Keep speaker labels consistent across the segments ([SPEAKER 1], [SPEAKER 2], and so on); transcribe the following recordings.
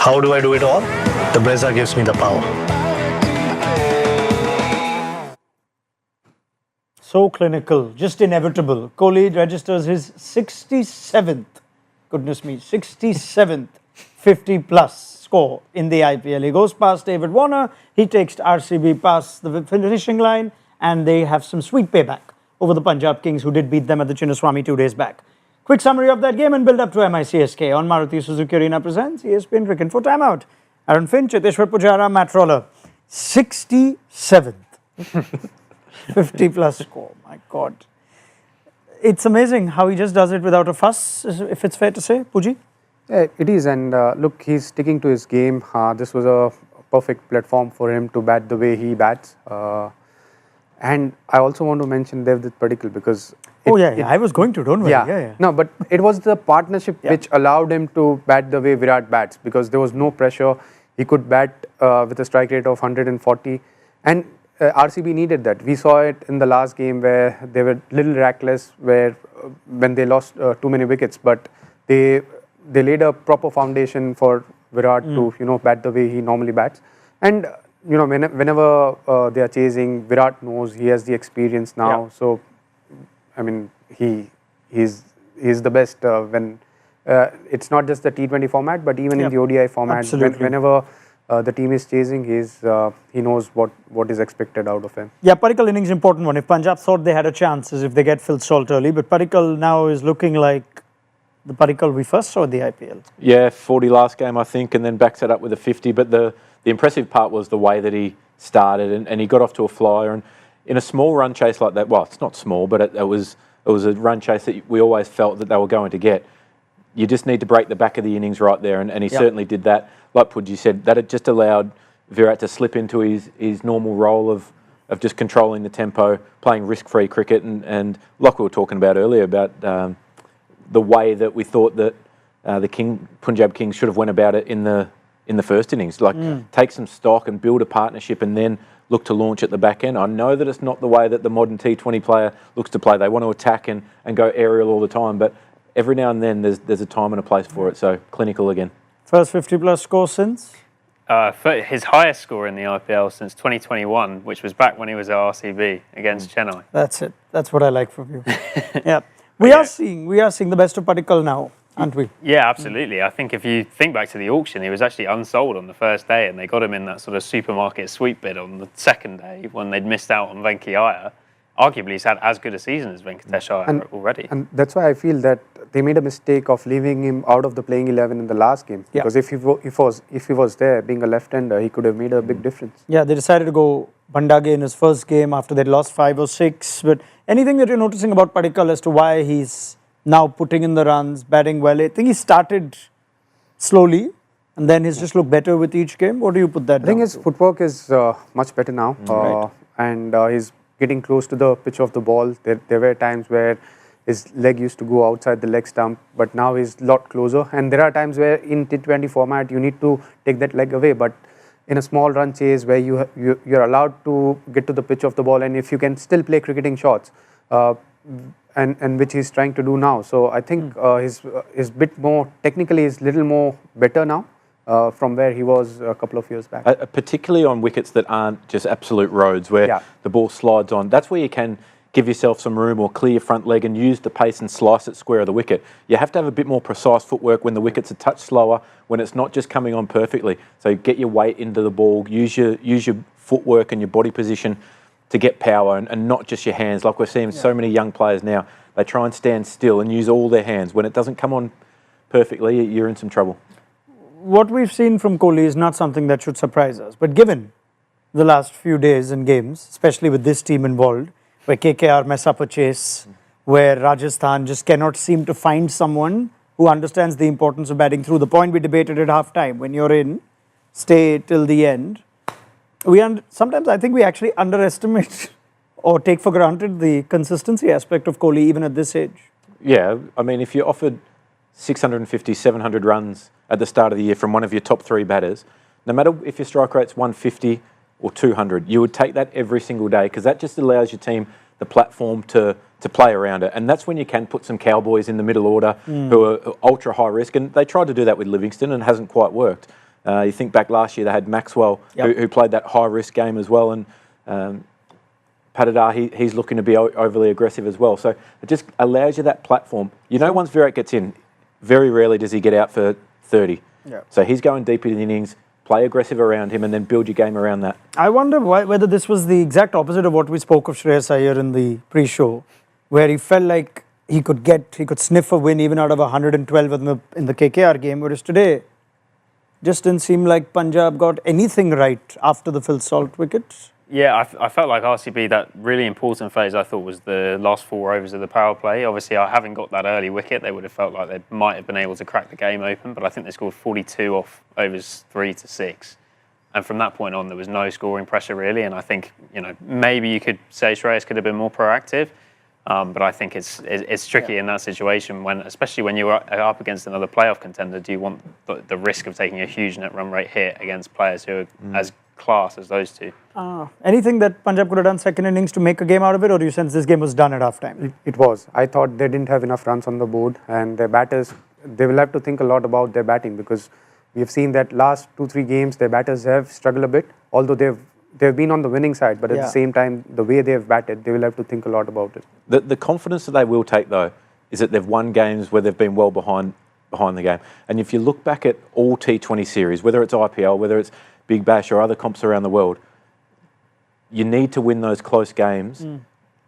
[SPEAKER 1] How do I do it all? The Brezza gives me the power.
[SPEAKER 2] So clinical, just inevitable. Kohli registers his 67th, goodness me, 67th 50-plus score in the IPL. He goes past David Warner, he takes RCB past the finishing line, and they have some sweet payback over the Punjab Kings, who did beat them at the Chinnaswamy 2 days back. Quick summary of that game and build up to CSK on Maruti Suzuki Arena presents ESPN Cricket for Timeout. Aaron Finch, Cheteshwar Pujara, Matt Roller. 67th 50-plus score, my God. It's amazing how he just does it without a fuss, if it's fair to say, Puji?
[SPEAKER 3] Yeah, it is, and look, he's sticking to his game. This was a perfect platform for him to bat the way he bats. And I also want to mention Devdutt Padikkal because...
[SPEAKER 2] I was going to, don't worry.
[SPEAKER 3] Yeah. No, but it was the partnership which allowed him to bat the way Virat bats, because there was no pressure. He could bat with a strike rate of 140, and RCB needed that. We saw it in the last game where they were a little reckless when they lost too many wickets, but they laid a proper foundation for Virat to bat the way he normally bats. And whenever they are chasing, Virat knows he has the experience now. So I mean, he's the best when it's not just the T20 format, but even in the ODI format. Whenever the team is chasing, he knows what is expected out of him.
[SPEAKER 2] Yeah, Padikkal innings important one. If Punjab thought they had a chance, as if they get Phil Salt early, but Padikkal now is looking like the Padikkal we first saw in the IPL.
[SPEAKER 4] Yeah, 40 last game, I think, and then backs it up with a 50. But the impressive part was the way that he started, and he got off to a flyer. And in a small run chase like that, well, it's not small, but it was a run chase that we always felt that they were going to get. You just need to break the back of the innings right there, and he certainly did that. Like Pudgy said, that it just allowed Virat to slip into his normal role of just controlling the tempo, playing risk-free cricket, and like we were talking about earlier about the way that we thought that the Punjab Kings should have went about it in the first innings, like take some stock and build a partnership, and then look to launch at the back end. I know that it's not the way that the modern T20 player looks to play. They want to attack and go aerial all the time, but every now and then there's a time and a place for it. So clinical again.
[SPEAKER 2] First 50-plus score since?
[SPEAKER 5] His highest score in the IPL since 2021, which was back when he was at RCB against Chennai.
[SPEAKER 2] That's it. That's what I like from you. Yeah, we are seeing the best of Padikkal now, aren't we?
[SPEAKER 5] Yeah, absolutely. I think if you think back to the auction, he was actually unsold on the first day, and they got him in that sort of supermarket sweep bid on the second day when they'd missed out on Venki Iyer. Arguably, he's had as good a season as Venkatesh Iyer already.
[SPEAKER 3] And that's why I feel that they made a mistake of leaving him out of the playing 11 in the last game. Yeah. Because if he was there, being a left-hander, he could have made a big difference. Yeah,
[SPEAKER 2] they decided to go Bandage in his first game after they'd lost 5 or 6. But anything that you're noticing about Padikkal as to why he's now putting in the runs, batting well? I think he started slowly, and then he's just looked better with each game. What do you put that down?
[SPEAKER 3] I think his footwork is much better now, and he's getting close to the pitch of the ball. There were times where his leg used to go outside the leg stump, but now he's a lot closer. And there are times where in T20 format you need to take that leg away, but in a small run chase where you're allowed to get to the pitch of the ball, and if you can still play cricketing shots, and which he's trying to do now. So I think his bit more technically is little more better now from where he was a couple of years back.
[SPEAKER 4] Particularly on wickets that aren't just absolute roads where the ball slides on. That's where you can give yourself some room or clear your front leg and use the pace and slice it square of the wicket. You have to have a bit more precise footwork when the wicket's a touch slower, when it's not just coming on perfectly. So get your weight into the ball, use your footwork and your body position to get power and not just your hands. Like we're seeing so many young players now, they try and stand still and use all their hands. When it doesn't come on perfectly, you're in some trouble.
[SPEAKER 2] What we've seen from Kohli is not something that should surprise us. But given the last few days and games, especially with this team involved, where KKR mess up a chase, where Rajasthan just cannot seem to find someone who understands the importance of batting through. The point we debated at half-time, when you're in, stay till the end. Sometimes I think we actually underestimate or take for granted the consistency aspect of Kohli even at this age.
[SPEAKER 4] Yeah, I mean, if you offered 650, 700 runs at the start of the year from one of your top 3 batters, no matter if your strike rate's 150 or 200, you would take that every single day, because that just allows your team the platform to play around it. And that's when you can put some cowboys in the middle order who are ultra high risk. And they tried to do that with Livingston and it hasn't quite worked. You think back last year, they had Maxwell, who played that high-risk game as well, and Patidar, he's looking to be overly aggressive as well. So it just allows you that platform. Once Virat gets in, very rarely does he get out for 30.
[SPEAKER 2] Yeah.
[SPEAKER 4] So he's going deep in the innings, play aggressive around him, and then build your game around that.
[SPEAKER 2] I wonder whether this was the exact opposite of what we spoke of Shreyas Iyer in the pre-show, where he felt like he could sniff a win even out of 112 in the KKR game, whereas today, just didn't seem like Punjab got anything right after the Phil Salt wicket.
[SPEAKER 5] Yeah, I felt like RCB, that really important phase, I thought, was the last 4 overs of the power play. Obviously, having got that early wicket, they would have felt like they might have been able to crack the game open, but I think they scored 42 off overs 3 to 6. And from that point on, there was no scoring pressure, really. And I think, maybe you could say Shreyas could have been more proactive. But I think it's tricky in that situation, especially when you're up against another playoff contender. Do you want the risk of taking a huge net run rate hit against players who are as class as those two?
[SPEAKER 2] Anything that Punjab could have done second innings to make a game out of it, or do you sense this game was done at halftime?
[SPEAKER 3] It was. I thought they didn't have enough runs on the board, and their batters, they will have to think a lot about their batting, because we have seen that last 2-3 games their batters have struggled a bit, although they've been on the winning side, but at the same time, the way they have batted, they will have to think a lot about it.
[SPEAKER 4] The confidence that they will take, though, is that they've won games where they've been well behind the game. And if you look back at all T20 series, whether it's IPL, whether it's Big Bash or other comps around the world, you need to win those close games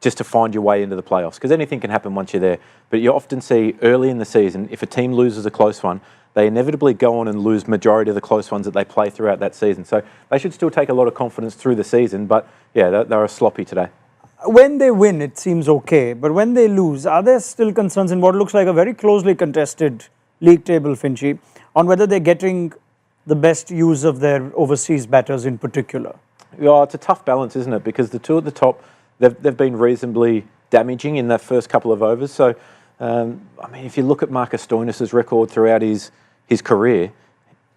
[SPEAKER 4] just to find your way into the playoffs, because anything can happen once you're there. But you often see early in the season, if a team loses a close one, they inevitably go on and lose majority of the close ones that they play throughout that season. So they should still take a lot of confidence through the season, but yeah, they're sloppy today.
[SPEAKER 2] When they win, it seems okay, but when they lose, are there still concerns in what looks like a very closely contested league table, Finchy, on whether they're getting the best use of their overseas batters in particular?
[SPEAKER 4] Yeah, it's a tough balance, isn't it? Because the two at the top, they've been reasonably damaging in that first couple of overs. So, if you look at Marcus Stoinis' record throughout his career,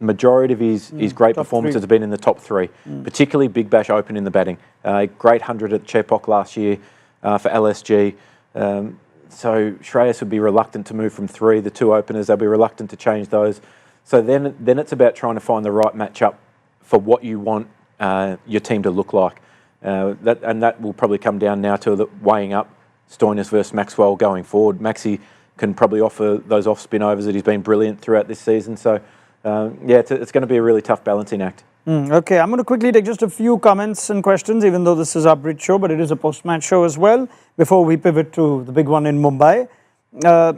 [SPEAKER 4] majority of his great performances have been in the top 3, particularly Big Bash Open in the batting. Great 100 at Chepauk last year for LSG. So Shreyas would be reluctant to move from 3. The 2 openers, they'll be reluctant to change those. So then it's about trying to find the right matchup for what you want your team to look like. That will probably come down now to the weighing up Stoinis versus Maxwell going forward. Maxi can probably offer those off-spin overs that he's been brilliant throughout this season. So, it's going to be a really tough balancing act.
[SPEAKER 2] Okay, I'm going to quickly take just a few comments and questions, even though this is our bridge show, but it is a post-match show as well, before we pivot to the big one in Mumbai.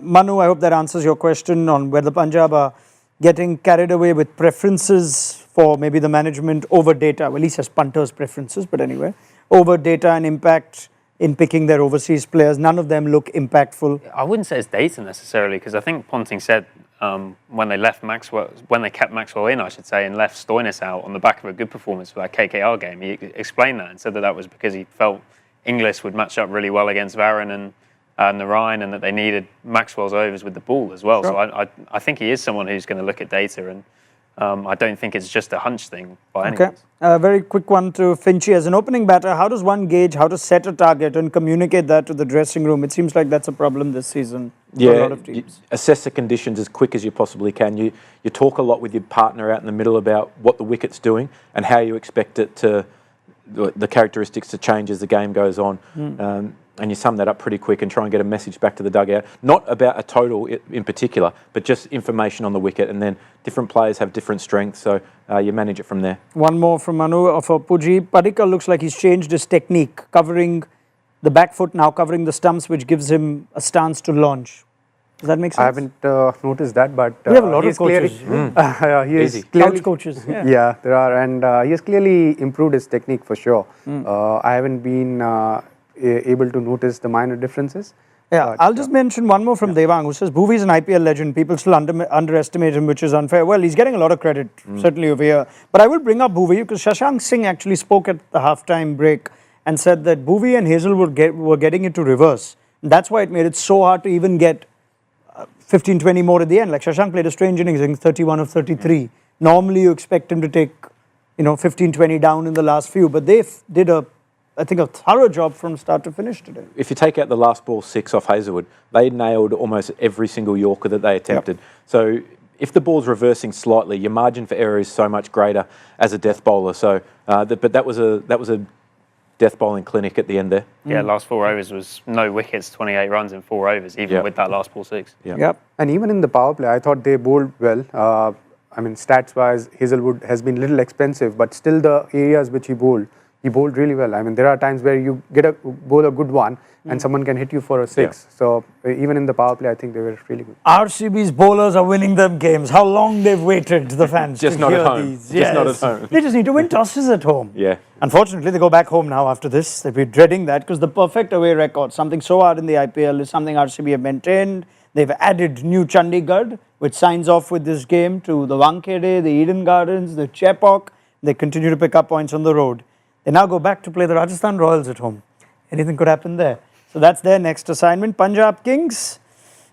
[SPEAKER 2] Manu, I hope that answers your question on whether Punjab are getting carried away with preferences for maybe the management over data. Well, he says punters' preferences, but anyway, over data and impact in picking their overseas players. None of them look impactful.
[SPEAKER 5] I wouldn't say it's data necessarily, because I think Ponting said when they kept Maxwell in, I should say, and left Stoinis out on the back of a good performance for that KKR game, he explained that and said that was because he felt Inglis would match up really well against Varane and Narayan, and that they needed Maxwell's overs with the ball as well. Sure. So I think he is someone who's going to look at data, and I don't think it's just a hunch thing by any means.
[SPEAKER 2] A very quick one to Finchy. As an opening batter, how does one gauge how to set a target and communicate that to the dressing room? It seems like that's a problem this season for a lot of teams.
[SPEAKER 4] Assess the conditions as quick as you possibly can. You talk a lot with your partner out in the middle about what the wicket's doing and how you expect it to, the characteristics to change as the game goes on. And you sum that up pretty quick and try and get a message back to the dugout. Not about a total in particular, but just information on the wicket. And then different players have different strengths, so you manage it from there.
[SPEAKER 2] One more from Manu for Puji. Padikkal looks like he's changed his technique, covering the back foot, now covering the stumps, which gives him a stance to launch. Does that make sense?
[SPEAKER 3] I haven't noticed that, but
[SPEAKER 2] we have a lot of coaches.
[SPEAKER 3] He is clearly
[SPEAKER 2] coaches.
[SPEAKER 3] Yeah, there are, and he has clearly improved his technique for sure. I haven't been able to notice the minor differences.
[SPEAKER 2] Yeah, I'll just mention one more from Devang, who says Bhuvi is an IPL legend. People still underestimate him, which is unfair. Well, he's getting a lot of credit, certainly over here. But I will bring up Bhuvi because Shashank Singh actually spoke at the halftime break and said that Bhuvi and Hazel were getting into reverse. And that's why it made it so hard to even get 15-20 more at the end. Like Shashank played a strange innings, I think 31 of 33. Normally you expect him to take 15-20 down in the last few, but they did a thorough job from start to finish today.
[SPEAKER 4] If you take out the last ball 6 off Hazelwood, they nailed almost every single Yorker that they attempted. Yep. So if the ball's reversing slightly, your margin for error is so much greater as a death bowler. So, but that was a death bowling clinic at the end there.
[SPEAKER 5] Yeah, last 4 overs was no wickets, 28 runs in 4 overs, even with that last ball 6.
[SPEAKER 2] Yep.
[SPEAKER 3] And even in the power play, I thought they bowled well. I mean, stats-wise, Hazelwood has been a little expensive, but still the areas which he bowled really well. I mean, there are times where you bowl a good one and someone can hit you for a 6. So even in the power play, I think they were really good.
[SPEAKER 2] RCB's bowlers are winning them games. How long they've waited, the fans,
[SPEAKER 4] Just
[SPEAKER 2] to
[SPEAKER 4] not
[SPEAKER 2] hear
[SPEAKER 4] at home.
[SPEAKER 2] these.
[SPEAKER 4] Just not at home.
[SPEAKER 2] They just need to win tosses at home.
[SPEAKER 4] Yeah.
[SPEAKER 2] Unfortunately, they go back home now after this. They'll be dreading that because the perfect away record, something so hard in the IPL, is something RCB have maintained. They've added new Chandigarh, which signs off with this game, to the Wankhede, the Eden Gardens, the Chepauk. They continue to pick up points on the road. They now go back to play the Rajasthan Royals at home. Anything could happen there. So that's their next assignment. Punjab Kings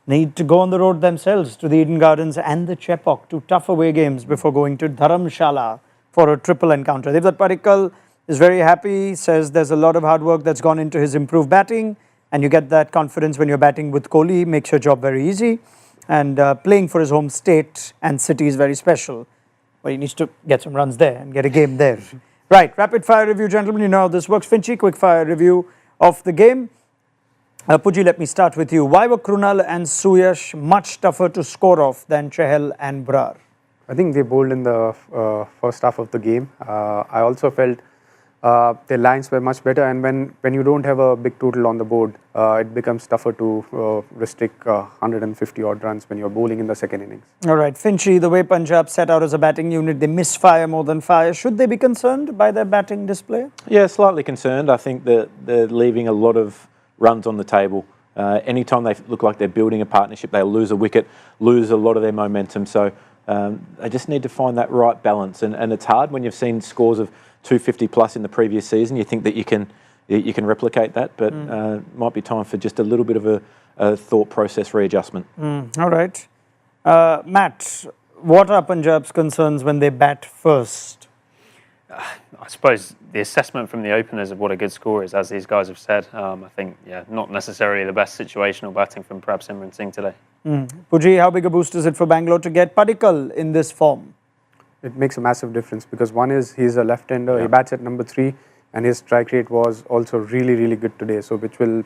[SPEAKER 2] need to go on the road themselves to the Eden Gardens and the Chepauk, 2 tough away games before going to Dharamshala for a triple encounter. Devdutt Padikkal is very happy, says there's a lot of hard work that's gone into his improved batting, and you get that confidence when you're batting with Kohli, makes your job very easy. And playing for his home state and city is very special. But he needs to get some runs there and get a game there. Right, rapid fire review, gentlemen. You know how this works. Finchy, quick fire review of the game. Puji, let me start with you. Why were Krunal and Suyash much tougher to score off than Chahal and Brar?
[SPEAKER 3] I think they bowled in the first half of the game. I also felt their lines were much better, and when you don't have a big total on the board, it becomes tougher to restrict 150 odd runs when you're bowling in the second innings.
[SPEAKER 2] All right, Finchy, the way Punjab set out as a batting unit, they misfire more than fire. Should they be concerned by their batting display?
[SPEAKER 4] Yeah, slightly concerned. I think that they're leaving a lot of runs on the table. Anytime they look like they're building a partnership, they'll lose a wicket, lose a lot of their momentum. So they just need to find that right balance. And it's hard when you've seen scores of 250 plus in the previous season. You think that you can replicate that, but might be time for just a little bit of a thought process readjustment.
[SPEAKER 2] All right. Matt, what are Punjab's concerns when they bat first?
[SPEAKER 5] I suppose the assessment from the openers of what a good score is, as these guys have said, I think, not necessarily the best situational batting from perhaps Imran Singh today.
[SPEAKER 2] Puji, how big a boost is it for Bangalore to get Padikkal in this form?
[SPEAKER 3] It makes a massive difference because one is he's a left-hander, he bats at number 3, and his strike rate was also really, really good today. So which will,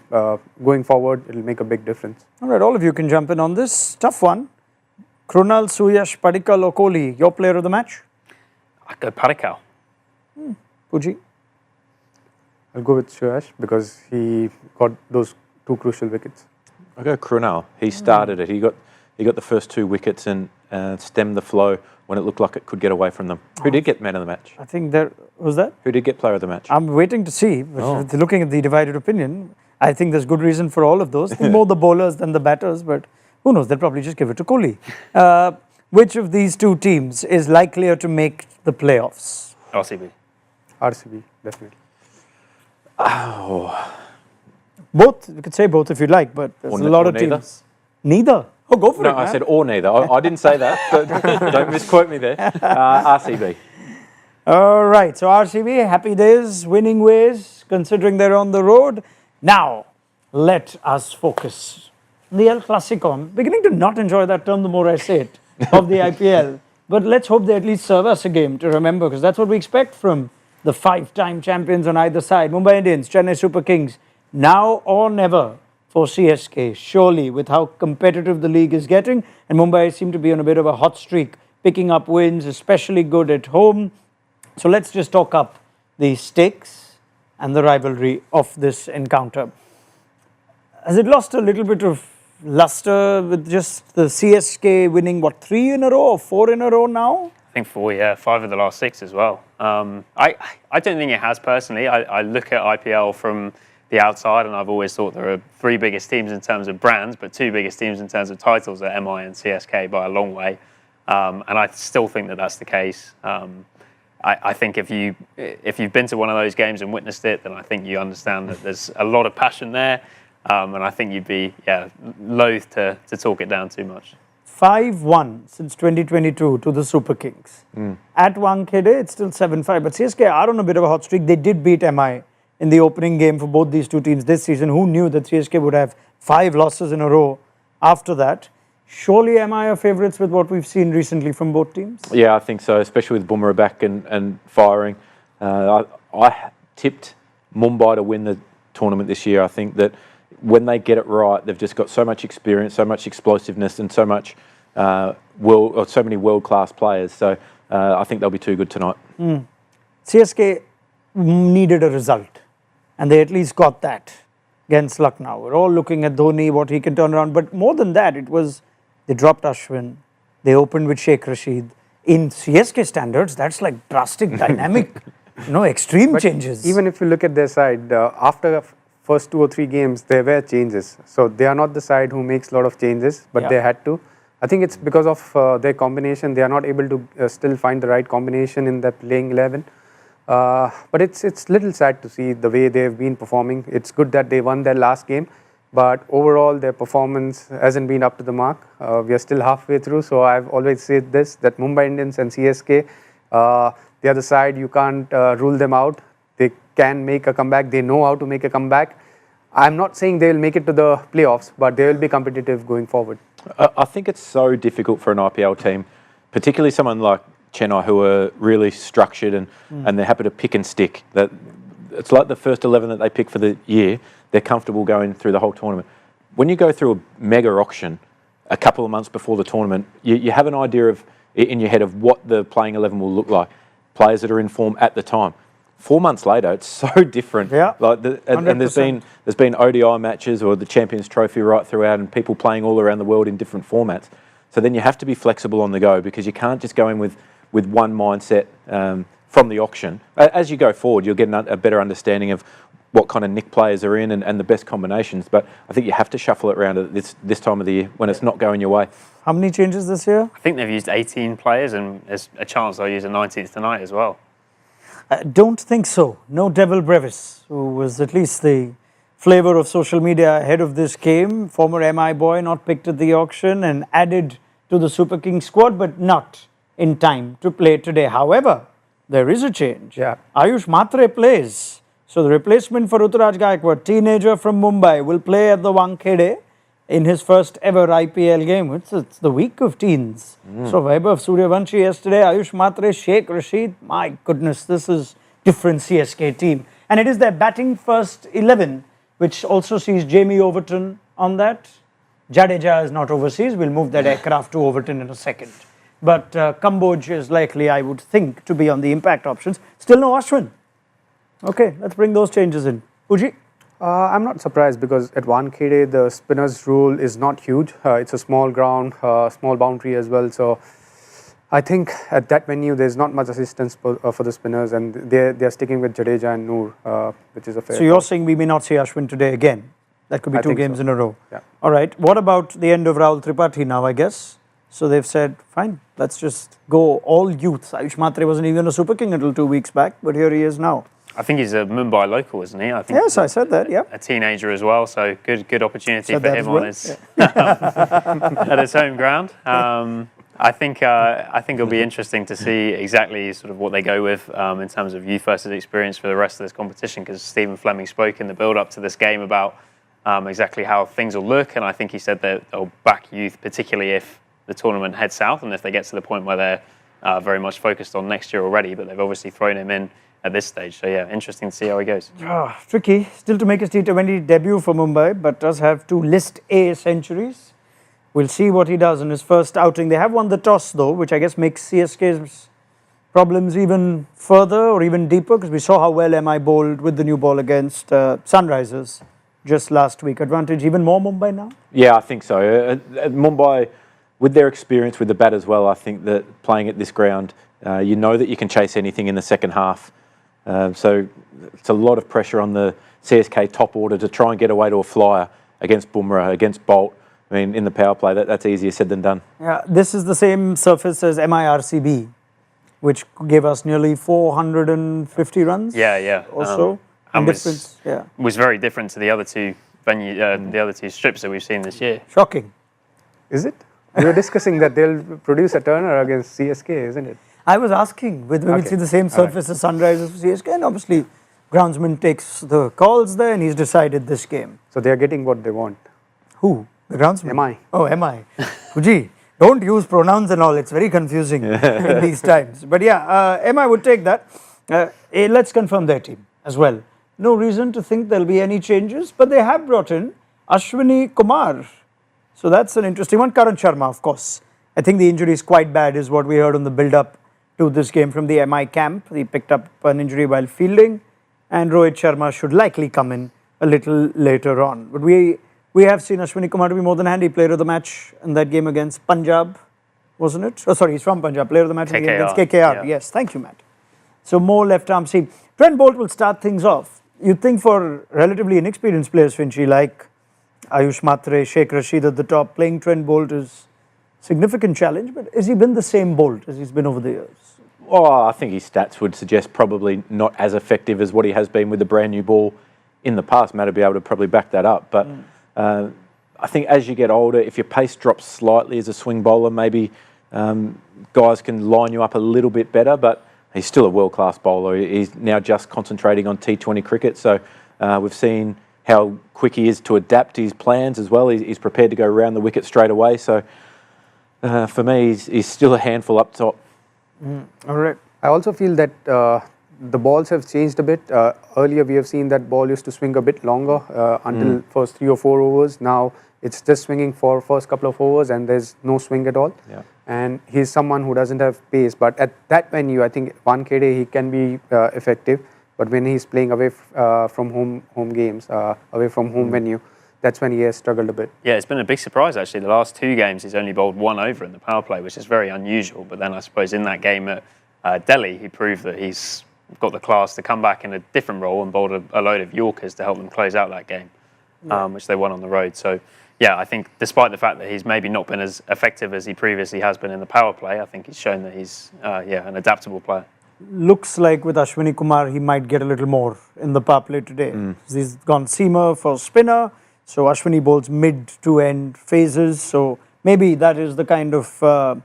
[SPEAKER 3] going forward, it'll make a big difference.
[SPEAKER 2] All right, all of you can jump in on this. Tough one. Krunal, Suyash, Padikkal or Kohli, your player of the match?
[SPEAKER 5] I'd go Padikkal.
[SPEAKER 2] Puji?
[SPEAKER 3] I'll go with Suyash because he got those 2 crucial wickets.
[SPEAKER 4] I'll go Krunal. He started it. He got the first 2 wickets and stemmed the flow when it looked like it could get away from them. Who did get man of the match?
[SPEAKER 2] I think there was that.
[SPEAKER 4] Who did get player of the match?
[SPEAKER 2] I'm waiting to see. But looking at the divided opinion, I think there's good reason for all of those. More the bowlers than the batters, but who knows? They'll probably just give it to Kohli. Which of these 2 teams is likelier to make the playoffs?
[SPEAKER 5] RCB.
[SPEAKER 3] RCB, definitely.
[SPEAKER 2] Both. You could say both if you'd like, but there's a lot of
[SPEAKER 4] neither.
[SPEAKER 2] teams. Neither? Oh, go for it.
[SPEAKER 4] No, I said or neither. I didn't say that. Don't misquote me there. RCB.
[SPEAKER 2] All right. So RCB, happy days, winning ways, considering they're on the road. Now, let us focus. The El Clasico. I'm beginning to not enjoy that term the more I say it, of the IPL. But let's hope they at least serve us a game to remember, because that's what we expect from the 5-time champions on either side. Mumbai Indians, Chennai Super Kings, now or never for CSK, surely, with how competitive the league is getting. And Mumbai seem to be on a bit of a hot streak, picking up wins, especially good at home. So let's just talk up the stakes and the rivalry of this encounter. Has it lost a little bit of luster with just the CSK winning, what, 3 in a row or 4 in a row now?
[SPEAKER 5] I think 4, 5 of the last 6 as well. I don't think it has personally. I look at IPL from the outside, and I've always thought there are 3 biggest teams in terms of brands, but 2 biggest teams in terms of titles are MI and CSK by a long way. And I still think that that's the case. I think if you've been to one of those games and witnessed it, then I think you understand that there's a lot of passion there. And I think you'd be loath to talk it down too much.
[SPEAKER 2] 5-1 since 2022 to the Super Kings. At Wankhede, it's still 7-5. But CSK are on a bit of a hot streak. They did beat MI in the opening game for both these 2 teams this season. Who knew that CSK would have 5 losses in a row after that? Surely MI are favourites with what we've seen recently from both teams?
[SPEAKER 4] Yeah, I think so, especially with Bumrah back and firing. I tipped Mumbai to win the tournament this year. I think that when they get it right, they've just got so much experience, so much explosiveness, and so much so many world-class players. So I think they'll be too good tonight.
[SPEAKER 2] CSK needed a result, and they at least got that against Lucknow. We're all looking at Dhoni, what he can turn around. But more than that, it was they dropped Ashwin, they opened with Sheikh Rashid. In CSK standards, that's like drastic, dynamic, extreme changes.
[SPEAKER 3] Even if you look at their side, after first 2 or 3 games, there were changes. So they are not the side who makes a lot of changes, but they had to. I think it's because of their combination. They are not able to still find the right combination in their playing 11. But it's little sad to see the way they've been performing. It's good that they won their last game, but overall their performance hasn't been up to the mark. We are still halfway through, so I've always said this, that Mumbai Indians and CSK, the other side, you can't rule them out. They can make a comeback. They know how to make a comeback. I'm not saying they will make it to the playoffs, but they will be competitive going forward.
[SPEAKER 4] I think it's so difficult for an IPL team, particularly someone like Chennai, who are really structured and they're happy to pick and stick. That it's like the first 11 that they pick for the year, they're comfortable going through the whole tournament. When you go through a mega auction a couple of months before the tournament, you have an idea of in your head of what the playing 11 will look like, players that are in form at the time. 4 months later, it's so different.
[SPEAKER 2] Yeah,
[SPEAKER 4] and there's been ODI matches or the Champions Trophy right throughout, and people playing all around the world in different formats. So then you have to be flexible on the go, because you can't just go in with one mindset from the auction. As you go forward, you'll get a better understanding of what kind of nick players are in and the best combinations. But I think you have to shuffle it around at this time of the year when it's not going your way.
[SPEAKER 2] How many changes this year?
[SPEAKER 5] I think they've used 18 players, and there's a chance they'll use a 19th tonight as well.
[SPEAKER 2] Don't think so. No Devil Brevis, who was at least the flavour of social media ahead of this game, former MI boy, not picked at the auction and added to the Super Kings squad, but not in time to play today. However, there is a change.
[SPEAKER 3] Yeah.
[SPEAKER 2] Ayush Matre plays. So the replacement for Ruturaj Gaikwad, teenager from Mumbai, will play at the Wankhede in his first ever IPL game. It's the week of teens. So Vaibhav Suryavanshi yesterday, Ayush Matre, Sheikh Rashid. My goodness, this is different CSK team. And it is their batting first 11, which also sees Jamie Overton on that. Jadeja is not overseas. We'll move that aircraft to Overton in a second. But Kamboj is likely, I would think, to be on the impact options. Still no Ashwin. Okay, let's bring those changes in. Puji?
[SPEAKER 3] I'm not surprised, because at Wankhede, the spinners rule is not huge. It's a small ground, small boundary as well. So I think at that venue, there's not much assistance for the spinners, and they're sticking with Jadeja and Noor, which is a fair.
[SPEAKER 2] So you're saying we may not see Ashwin today again? That could be 2 games in a row.
[SPEAKER 3] Yeah.
[SPEAKER 2] All right. What about the end of Rahul Tripathi now, I guess? So they've said, fine, let's just go all youths. Ayush Matre wasn't even a Super King until 2 weeks back, but here he is now.
[SPEAKER 5] I think he's a Mumbai local, isn't he? I think
[SPEAKER 2] Yes, I said that, yeah.
[SPEAKER 5] a teenager as well, so good opportunity
[SPEAKER 2] Said
[SPEAKER 5] for
[SPEAKER 2] that
[SPEAKER 5] him
[SPEAKER 2] as well,
[SPEAKER 5] on his at his home ground. I think it'll be interesting to see exactly sort of what they go with in terms of youth versus experience for the rest of this competition, because Stephen Fleming spoke in the build-up to this game about exactly how things will look, and I think he said that they'll back youth, particularly if the tournament heads south and if they get to the point where they're very much focused on next year already, but they've obviously thrown him in at this stage. So yeah, interesting to see how he goes.
[SPEAKER 2] Tricky. Still to make his T20 debut for Mumbai, but does have 2 List A centuries. We'll see what he does in his first outing. They have won the toss though, which I guess makes CSK's problems even further or even deeper, because we saw how well MI bowled with the new ball against Sunrisers just last week. Advantage even more Mumbai now?
[SPEAKER 4] Yeah, I think so. Mumbai, with their experience with the bat as well, I think that playing at this ground, you know that you can chase anything in the second half. So it's a lot of pressure on the CSK top order to try and get away to a flyer against Bumrah, against Bolt. I mean, in the power play, that's easier said than done.
[SPEAKER 2] Yeah, this is the same surface as MI-RCB, which gave us nearly 450 runs.
[SPEAKER 5] Yeah.
[SPEAKER 2] Or so.
[SPEAKER 5] And
[SPEAKER 2] was
[SPEAKER 5] very different to the other two the other two strips that we've seen this year.
[SPEAKER 2] Shocking.
[SPEAKER 3] Is it? We were discussing that they'll produce a Turner against CSK, isn't it?
[SPEAKER 2] I was asking whether we'll see the same surface as Sunrisers for CSK, and obviously groundsman takes the calls there and he's decided this game.
[SPEAKER 3] So they are getting what they want.
[SPEAKER 2] Who? The groundsman?
[SPEAKER 3] MI.
[SPEAKER 2] Oh, MI. Fuji, don't use pronouns and all. It's very confusing in these times. But yeah, MI would take that. Let's confirm their team as well. No reason to think there'll be any changes, but they have brought in Ashwini Kumar. So that's an interesting one. Karan Sharma, of course. I think the injury is quite bad, is what we heard on the build-up to this game from the MI camp. He picked up an injury while fielding, and Rohit Sharma should likely come in a little later on. But we have seen Ashwini Kumar to be more than handy. Player of the match in that game against Punjab, wasn't it? Oh, sorry, he's from Punjab. Player of the match in the game against KKR.
[SPEAKER 5] Yeah.
[SPEAKER 2] Yes, thank you, Matt. So more left-arm seam. Trent Bolt will start things off. You'd think for relatively inexperienced players, Finchy, like Ayush Matre, Sheikh Rashid at the top, playing Trent Bolt is a significant challenge, but has he been the same Bolt as he's been over the years?
[SPEAKER 4] Oh, I think his stats would suggest probably not as effective as what he has been with the brand new ball in the past. Matt will be able to probably back that up. But I think as you get older, if your pace drops slightly as a swing bowler, maybe guys can line you up a little bit better. But he's still a world-class bowler. He's now just concentrating on T20 cricket. So we've seen how quick he is to adapt his plans as well. He's prepared to go around the wicket straight away. So for me, he's still a handful up top.
[SPEAKER 2] All right.
[SPEAKER 3] I also feel that the balls have changed a bit. Earlier we have seen that ball used to swing a bit longer until first 3 or 4 overs. Now it's just swinging for first couple of overs and there's no swing at all.
[SPEAKER 4] Yeah.
[SPEAKER 3] And he's someone who doesn't have pace. But at that venue, I think Wankhede, he can be effective. But when he's playing away from home games, away from home venue, that's when he has struggled a bit.
[SPEAKER 5] Yeah, it's been a big surprise actually. The last 2 games he's only bowled 1 over in the power play, which is very unusual. But then I suppose in that game at Delhi, he proved that he's got the class to come back in a different role and bowled a load of Yorkers to help them close out that game, which they won on the road. So yeah, I think despite the fact that he's maybe not been as effective as he previously has been in the power play, I think he's shown that he's an adaptable player.
[SPEAKER 2] Looks like with Ashwini Kumar, he might get a little more in the power play today. He's gone seamer for spinner. So Ashwini bowls mid to end phases. So maybe that is the kind of firepower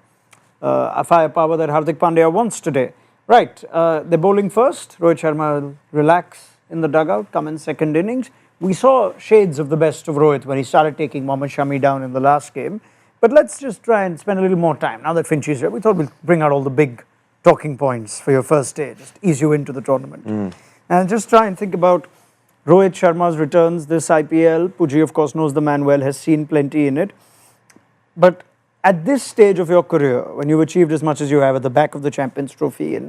[SPEAKER 2] that Hardik Pandya wants today. Right, they're bowling first. Rohit Sharma will relax in the dugout, come in second innings. We saw shades of the best of Rohit when he started taking Mohammad Shami down in the last game. But let's just try and spend a little more time. Now that Finch is here, we thought we'd bring out all the big talking points for your first day, just ease you into the tournament. And just try and think about Rohit Sharma's returns this IPL. Puji, of course, knows the man well, has seen plenty in it. But at this stage of your career, when you've achieved as much as you have at the back of the Champions Trophy,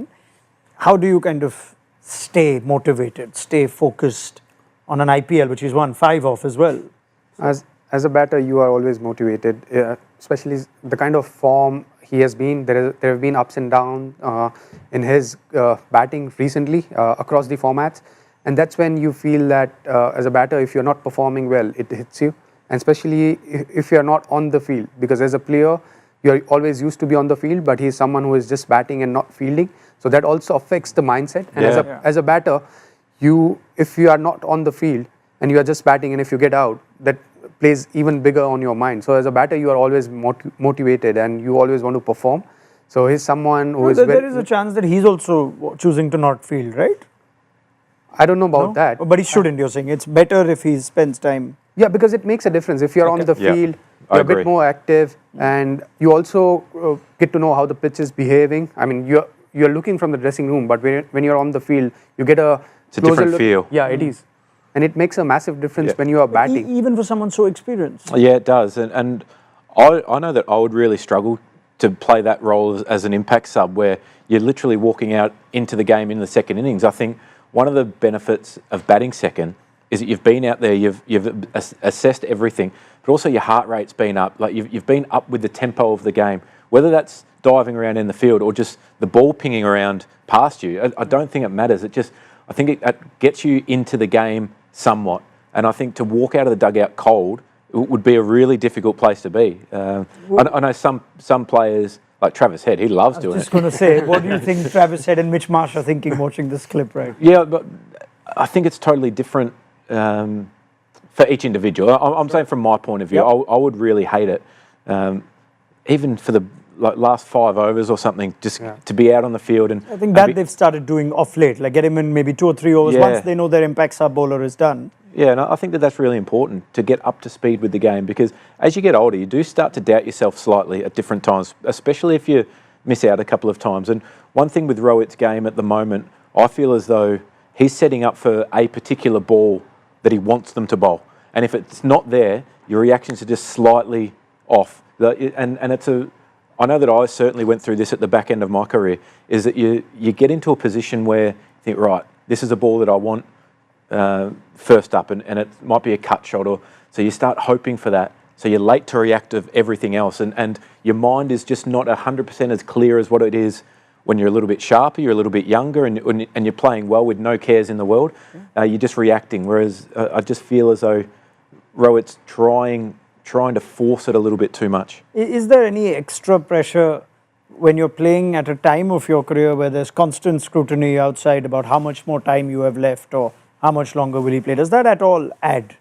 [SPEAKER 2] how do you kind of stay motivated, stay focused on an IPL, which he's won 5 of as well?
[SPEAKER 3] As a batter, you are always motivated, especially the kind of form he has been. There have been ups and downs in his batting recently across the formats. And that's when you feel that as a batter, if you're not performing well, it hits you. And especially if you're not on the field. Because as a player, you're always used to be on the field, but he's someone who is just batting and not fielding. So that also affects the mindset. And as a batter, if you are not on the field and you are just batting, and if you get out, that plays even bigger on your mind. So as a batter, you are always motivated and you always want to perform. So he's someone who is...
[SPEAKER 2] There is a chance that he's also choosing to not field, right?
[SPEAKER 3] I don't know about that.
[SPEAKER 2] But he shouldn't, you're saying. It's better if he spends time.
[SPEAKER 3] Yeah, because it makes a difference. If you're on the field, you're a bit more active, and you also get to know how the pitch is behaving. I mean, you're looking from the dressing room, but when you're on the field, you get
[SPEAKER 4] it's a different feel.
[SPEAKER 3] Yeah, it is. And it makes a massive difference when you are batting.
[SPEAKER 2] Even for someone so experienced.
[SPEAKER 4] Yeah, it does. And I know that I would really struggle to play that role as an impact sub where you're literally walking out into the game in the second innings. I think one of the benefits of batting second is that you've been out there, you've assessed everything, but also your heart rate's been up. Like you've been up with the tempo of the game, whether that's diving around in the field or just the ball pinging around past you. I don't think it matters. I think it gets you into the game somewhat. And I think to walk out of the dugout cold would be a really difficult place to be. I know some players, like Travis Head, he loves doing it.
[SPEAKER 2] I was just going to say, what do you think Travis Head and Mitch Marsh are thinking watching this clip, right?
[SPEAKER 4] Yeah, but I think it's totally different for each individual. I'm saying from my point of view, I would really hate it. Even for like last 5 overs or something, just to be out on the field. And
[SPEAKER 2] I think that they've started doing off late, like get him in maybe 2 or 3 overs once they know their impact sub bowler is done.
[SPEAKER 4] Yeah, and I think that's really important to get up to speed with the game, because as you get older, you do start to doubt yourself slightly at different times, especially if you miss out a couple of times. And one thing with Rohit's game at the moment, I feel as though he's setting up for a particular ball that he wants them to bowl. And if it's not there, your reactions are just slightly off. And it's I know that I certainly went through this at the back end of my career, is that you get into a position where you think, right, this is a ball that I want first up, and it might be a cut shot, or so you start hoping for that. So you're late to react of everything else, and your mind is just not 100% as clear as what it is when you're a little bit sharper, you're a little bit younger, and you're playing well with no cares in the world. You're just reacting, whereas I just feel as though Rohit's trying to force it a little bit too much.
[SPEAKER 2] Is there any extra pressure when you're playing at a time of your career where there's constant scrutiny outside about how much more time you have left or how much longer will he play? Does that at all add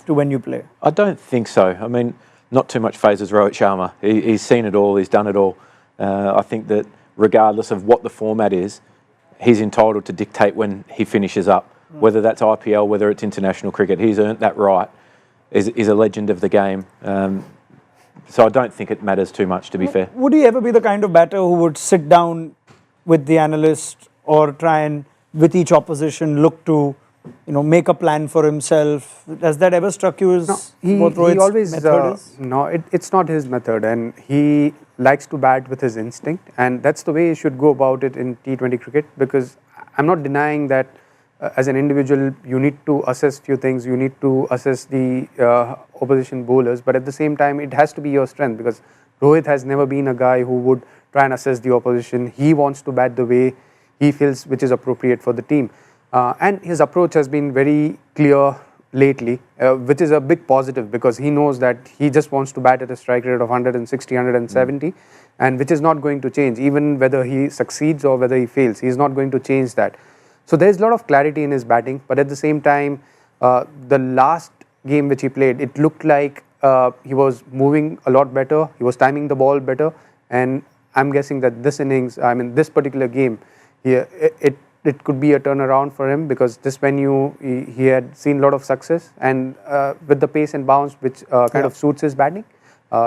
[SPEAKER 2] to when you play?
[SPEAKER 4] I don't think so. I mean, not too much phases Rohit Sharma. He's seen it all, he's done it all. I think that regardless of what the format is, he's entitled to dictate when he finishes up, whether that's IPL, whether it's international cricket. He's earned that right. Is a legend of the game. So I don't think it matters too much, to be fair.
[SPEAKER 2] Would he ever be the kind of batter who would sit down with the analyst or try and, with each opposition, look to, make a plan for himself? Has that ever struck you as what Rohit's method is?
[SPEAKER 3] No, it's not his method, and he likes to bat with his instinct, and that's the way he should go about it in T20 cricket, because I'm not denying that as an individual, you need to assess few things, you need to assess the opposition bowlers, but at the same time, it has to be your strength, because Rohit has never been a guy who would try and assess the opposition. He wants to bat the way he feels which is appropriate for the team. And his approach has been very clear lately, which is a big positive, because he knows that he just wants to bat at a strike rate of 160, 170, and which is not going to change, even whether he succeeds or whether he fails. He is not going to change that. So there is a lot of clarity in his batting, but at the same time, the last game which he played, it looked like he was moving a lot better, he was timing the ball better, and I'm guessing that this innings, this particular game, it could be a turnaround for him, because this venue, he had seen a lot of success, and with the pace and bounce which kind of suits his batting,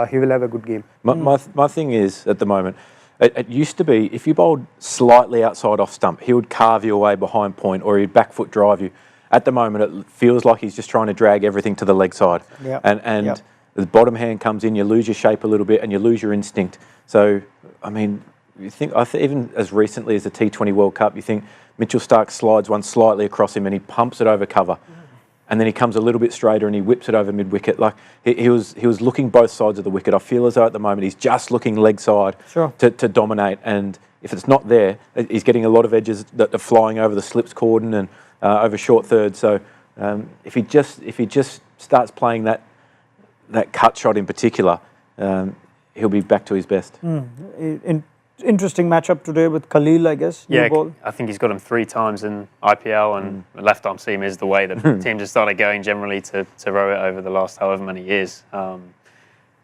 [SPEAKER 3] he will have a good game.
[SPEAKER 4] My thing is, at the moment, it used to be, if you bowled slightly outside off stump, he would carve you away behind point, or he'd back foot drive you. At the moment, it feels like he's just trying to drag everything to the leg side. And the bottom hand comes in, you lose your shape a little bit, and you lose your instinct. So, you think, even as recently as the T20 World Cup, you think Mitchell Starc slides one slightly across him and he pumps it over cover. And then he comes a little bit straighter and he whips it over mid-wicket. Like he was looking both sides of the wicket. I feel as though at the moment he's just looking leg side to dominate. And if it's not there, he's getting a lot of edges that are flying over the slips cordon and over short third. So if he just starts playing that cut shot in particular, he'll be back to his best.
[SPEAKER 2] Interesting matchup today with Khalil, I guess.
[SPEAKER 5] Yeah, I think he's got him 3 times in IPL, and the left arm seam is the way that teams have started going generally to row it over the last however many years.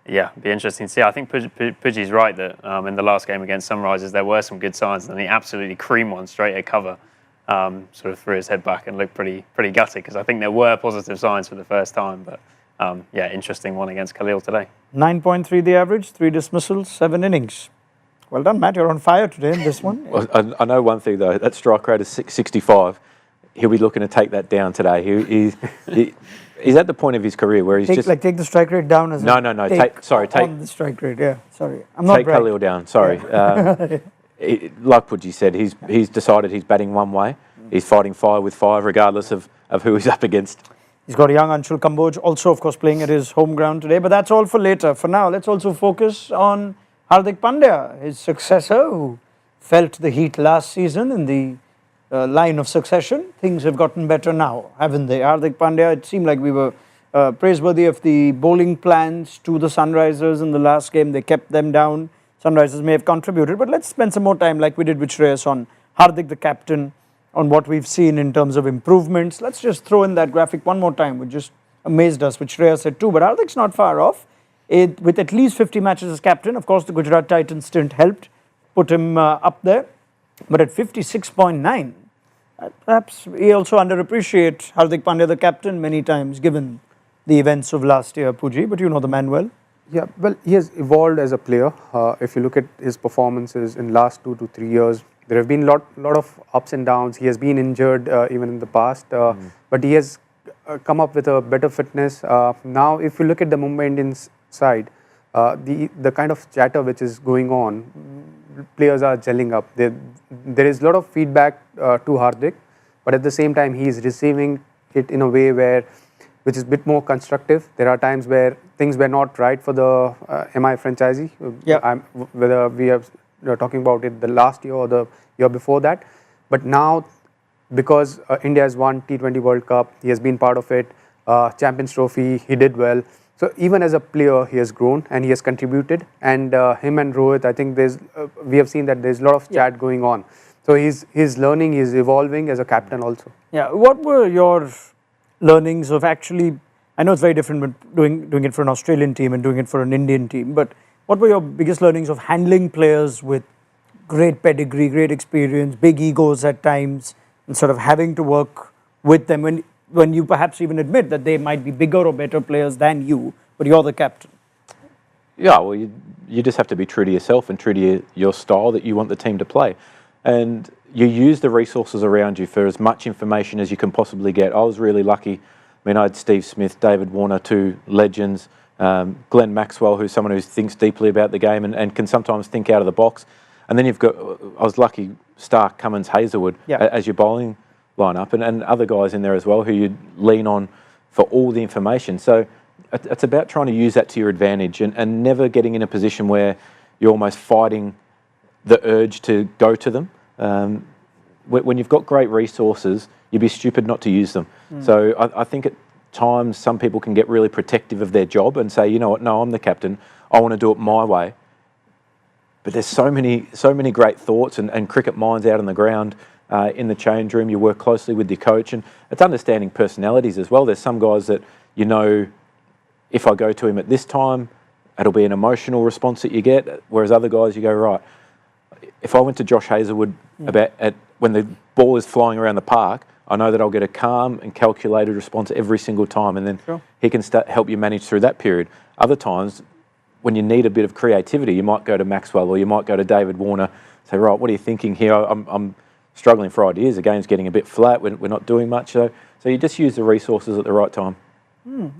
[SPEAKER 5] It'd be interesting to see. I think Pudji's right that in the last game against Sunrisers there were some good signs, and he absolutely creamed one straight at cover, sort of threw his head back and looked pretty gutted, because I think there were positive signs for the first time. But interesting one against Khalil today.
[SPEAKER 2] 9.3 the average, 3 dismissals, 7 innings. Well done, Matt. You're on fire today in this one.
[SPEAKER 4] Well, I know one thing, though. That strike rate is 665. He'll be looking to take that down today. He's at the point of his career where he's
[SPEAKER 2] take the strike rate down as
[SPEAKER 4] No.
[SPEAKER 2] on the strike rate. Yeah, sorry. I'm not
[SPEAKER 4] take Khalil down. Sorry. Like Pudji said, he's decided he's batting one way. He's fighting fire with fire, regardless of who he's up against.
[SPEAKER 2] He's got a young Anshul Kamboj, also, of course, playing at his home ground today. But that's all for later. For now, let's also focus on Hardik Pandya, his successor, who felt the heat last season in the line of succession. Things have gotten better now, haven't they? Hardik Pandya, it seemed like we were praiseworthy of the bowling plans to the Sunrisers in the last game. They kept them down. Sunrisers may have contributed, but let's spend some more time, like we did with Shreyas, on Hardik, the captain, on what we've seen in terms of improvements. Let's just throw in that graphic one more time, which just amazed us, which Shreyas said too. But Hardik's not far off. with at least 50 matches as captain. Of course, the Gujarat Titans stint helped put him up there. But at 56.9, perhaps we also underappreciate Hardik Pandya, the captain, many times, given the events of last year, Puji, but you know the man well.
[SPEAKER 3] Yeah, well, he has evolved as a player. If you look at his performances in last 2 to 3 years, there have been lot of ups and downs. He has been injured even in the past, but he has come up with a better fitness. Now, if you look at the Mumbai Indians side, the kind of chatter which is going on, players are gelling up. There is a lot of feedback to Hardik, but at the same time, he is receiving it in a way which is a bit more constructive. There are times where things were not right for the MI franchisee.
[SPEAKER 2] Yeah.
[SPEAKER 3] Whether we are talking about it the last year or the year before that. But now, because India has won T20 World Cup, he has been part of it, Champions Trophy, he did well. So even as a player, he has grown and he has contributed. And him and Rohit, I think we have seen that there's a lot of chat going on. So he's learning, he's evolving as a captain also.
[SPEAKER 2] Yeah, what were your learnings of actually, I know it's very different but doing it for an Australian team and doing it for an Indian team, but what were your biggest learnings of handling players with great pedigree, great experience, big egos at times, and sort of having to work with them when you perhaps even admit that they might be bigger or better players than you, but you're the captain?
[SPEAKER 4] Yeah, well, you just have to be true to yourself and true to your style that you want the team to play. And you use the resources around you for as much information as you can possibly get. I was really lucky. I mean, I had Steve Smith, David Warner, two legends, Glenn Maxwell, who's someone who thinks deeply about the game and can sometimes think out of the box. And then you've got, I was lucky, Stark, Cummins, Hazelwood as your bowling lineup, and other guys in there as well who you'd lean on for all the information. So it's about trying to use that to your advantage and never getting in a position where you're almost fighting the urge to go to them. When you've got great resources, you'd be stupid not to use them. So I think at times some people can get really protective of their job and say, you know what, no, I'm the captain, I want to do it my way. But there's so many great thoughts and cricket minds out on the ground in the change room. You work closely with your coach, and it's understanding personalities as well. There's some guys that you know, if I go to him at this time, it'll be an emotional response that you get, whereas other guys you go, right, if I went to Josh Hazlewood when the ball is flying around the park, I know that I'll get a calm and calculated response every single time, and then he can help you manage through that period. Other times, when you need a bit of creativity, you might go to Maxwell or you might go to David Warner, say, right, what are you thinking here? I'm struggling for ideas. The game's getting a bit flat. We're not doing much. So you just use the resources at the right time.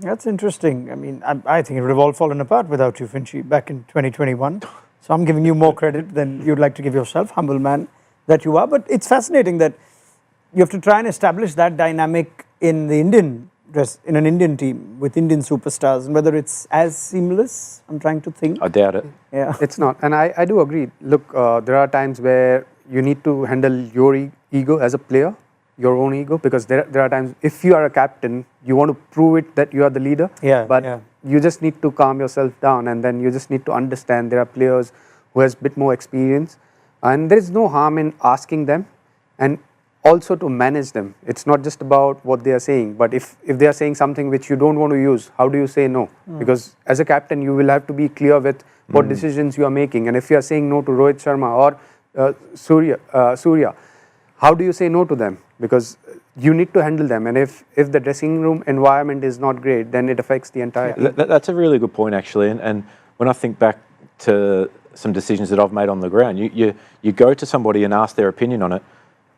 [SPEAKER 2] That's interesting. I mean, I think it would have all fallen apart without you, Finchy, back in 2021. So I'm giving you more credit than you'd like to give yourself, humble man that you are. But it's fascinating that you have to try and establish that dynamic in the in an Indian team with Indian superstars, and whether it's as seamless, I'm trying to think.
[SPEAKER 4] I doubt it.
[SPEAKER 2] Yeah,
[SPEAKER 3] it's not, and I do agree. Look, there are times where you need to handle your ego as a player, your own ego, because there are times if you are a captain, you want to prove it that you are the leader. But you just need to calm yourself down, and then you just need to understand there are players who has a bit more experience, and there is no harm in asking them, and also to manage them. It's not just about what they are saying, but if they are saying something which you don't want to use, how do you say no? Because as a captain, you will have to be clear with what decisions you are making. And if you are saying no to Rohit Sharma or Surya, how do you say no to them? Because you need to handle them. And if the dressing room environment is not great, then it affects the entire team.
[SPEAKER 4] That's a really good point, actually. And when I think back to some decisions that I've made on the ground, you go to somebody and ask their opinion on it,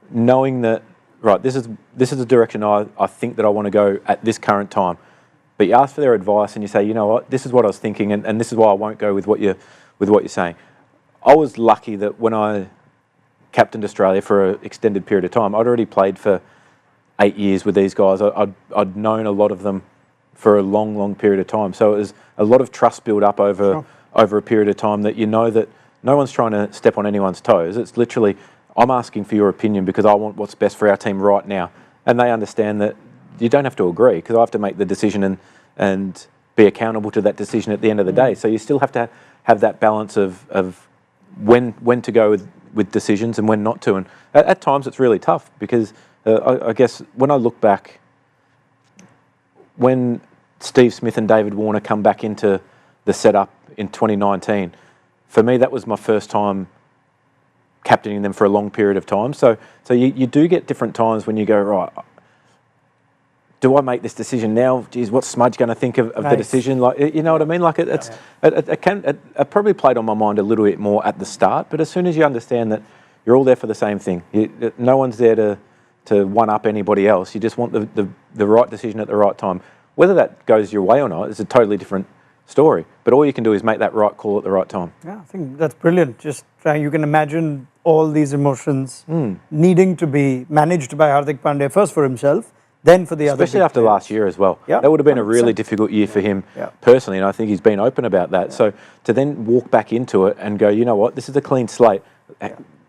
[SPEAKER 4] knowing that, right, this is the direction I think that I want to go at this current time. But you ask for their advice and you say, you know what, this is what I was thinking, and this is why I won't go with what you're saying. I was lucky that when I captained Australia for an extended period of time, I'd already played for 8 years with these guys. I'd known a lot of them for a long period of time. So it was a lot of trust built up over a period of time, that you know that no one's trying to step on anyone's toes. It's literally, I'm asking for your opinion because I want what's best for our team right now. And they understand that you don't have to agree, because I have to make the decision and be accountable to that decision at the end of the day. So you still have to have that balance of when to go with decisions and when not to. And at times it's really tough, because I guess when I look back, when Steve Smith and David Warner come back into the setup in 2019. For me, that was my first time captaining them for a long period of time. So you do get different times when you go, right, do I make this decision now? Geez, what's Smudge going to think of the decision? Like, you know what I mean? Like it probably played on my mind a little bit more at the start, but as soon as you understand that you're all there for the same thing, no one's there to one up anybody else. You just want the right decision at the right time. Whether that goes your way or not is a totally different story. But all you can do is make that right call at the right time.
[SPEAKER 2] Yeah, I think that's brilliant. Just trying, you can imagine all these emotions needing to be managed by Hardik Pandya, first for himself, then for the other.
[SPEAKER 4] Especially after last year as well.
[SPEAKER 2] Yeah,
[SPEAKER 4] that would have been a
[SPEAKER 2] 100%.
[SPEAKER 4] really difficult year for him personally, and I think he's been open about that. So to then walk back into it and go, you know what, this is a clean slate.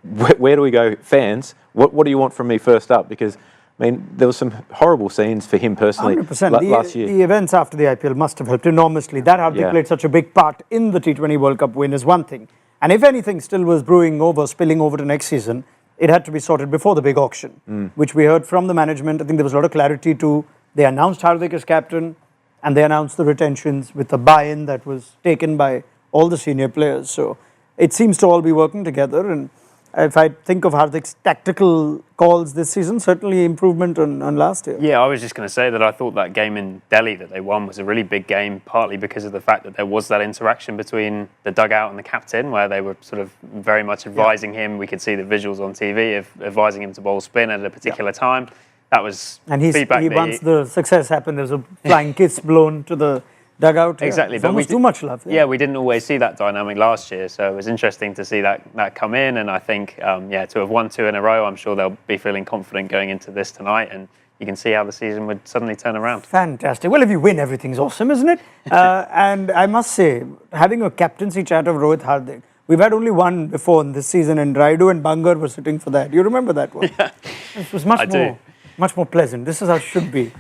[SPEAKER 4] Where do we go, fans? What do you want from me first up? Because, I mean, there was some horrible scenes for him personally
[SPEAKER 2] 100%.
[SPEAKER 4] last year.
[SPEAKER 2] The events after the IPL must have helped enormously. That Hardik played such a big part in the T20 World Cup win is one thing. And if anything still was spilling over to next season, it had to be sorted before the big auction, which we heard from the management. I think there was a lot of clarity too. They announced Hardik as captain and they announced the retentions with a buy-in that was taken by all the senior players. So it seems to all be working together. And if I think of Hardik's tactical calls this season, certainly improvement on last year.
[SPEAKER 5] Yeah, I was just going to say that I thought that game in Delhi that they won was a really big game, partly because of the fact that there was that interaction between the dugout and the captain, where they were sort of very much advising him. We could see the visuals on TV of advising him to bowl spin at a particular time. That was feedback.
[SPEAKER 2] Once the success happened, there was a flying kiss blown to the dugout.
[SPEAKER 5] Exactly,
[SPEAKER 2] but almost too much love.
[SPEAKER 5] Yeah, we didn't always see that dynamic last year, so it was interesting to see that come in. And I think, to have won 2 in a row, I'm sure they'll be feeling confident going into this tonight. And you can see how the season would suddenly turn around.
[SPEAKER 2] Fantastic. Well, if you win, everything's awesome, isn't it? And I must say, having a captaincy chat of Rohit Hardik, we've had only one before in this season, and Raidu and Bangar were sitting for that. You remember that one?
[SPEAKER 5] Yeah.
[SPEAKER 2] It was much more pleasant. This is how it should be.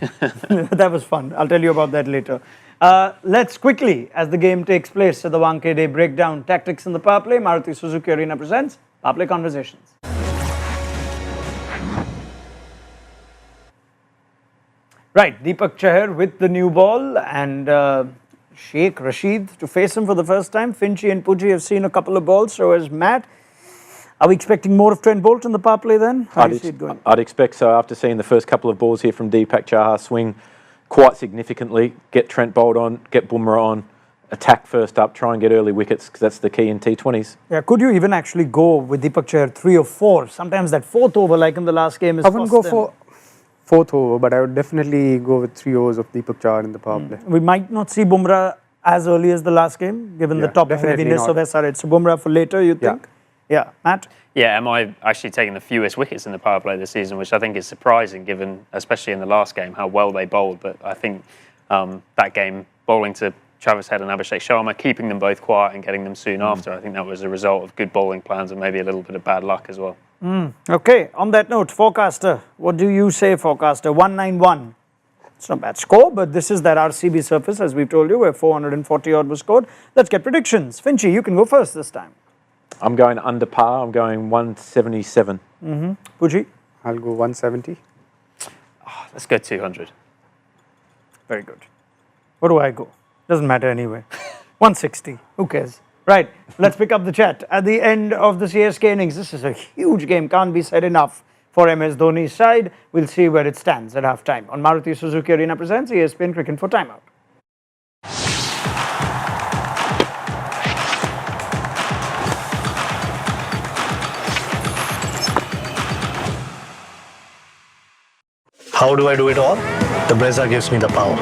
[SPEAKER 2] That was fun. I'll tell you about that later. Let's quickly, as the game takes place, so the Wankhede breakdown tactics in the power play. Maruti Suzuki Arena presents Power Play Conversations. Right, Deepak Chahar with the new ball and Sheikh Rashid to face him for the first time. Finchy and Puji have seen a couple of balls, so has Matt. Are we expecting more of Trent Boult in the power play then? How do you see it going?
[SPEAKER 4] I'd expect so after seeing the first couple of balls here from Deepak Chahar swing quite significantly, get Trent Boult on, get Bumrah on, attack first up, try and get early wickets because that's the key in T20s.
[SPEAKER 2] Yeah, could you even actually go with Deepak Chahar 3 or 4? Sometimes that 4th over, like in the last game, is
[SPEAKER 3] I wouldn't go for 4th over, but I would definitely go with 3 overs of Deepak Chahar in the power play.
[SPEAKER 2] We might not see Bumrah as early as the last game, given the top heaviness of SRH. So Bumrah for later, you think? Yeah, Matt?
[SPEAKER 5] Yeah, am I actually taking the fewest wickets in the power play this season, which I think is surprising, given, especially in the last game, how well they bowled. But I think that game, bowling to Travis Head and Abhishek Sharma, keeping them both quiet and getting them soon after, I think that was a result of good bowling plans and maybe a little bit of bad luck as well.
[SPEAKER 2] Okay, on that note, forecaster, what do you say, forecaster? 191. It's not a bad score, but this is that RCB surface, as we've told you, where 440 odd was scored. Let's get predictions. Finchy, you can go first this time.
[SPEAKER 4] I'm going under par. I'm going 177.
[SPEAKER 2] Puji?
[SPEAKER 3] I'll go 170.
[SPEAKER 5] Let's go 200.
[SPEAKER 2] Very good. What do I go? Doesn't matter anyway. 160. Who cares? Right. Let's pick up the chat. At the end of the CSK innings, this is a huge game. Can't be said enough for MS Dhoni's side. We'll see where it stands at half-time. On Maruti Suzuki Arena presents ESPN Cricket for Timeout.
[SPEAKER 1] How do I do it all? The Brezza gives me the power.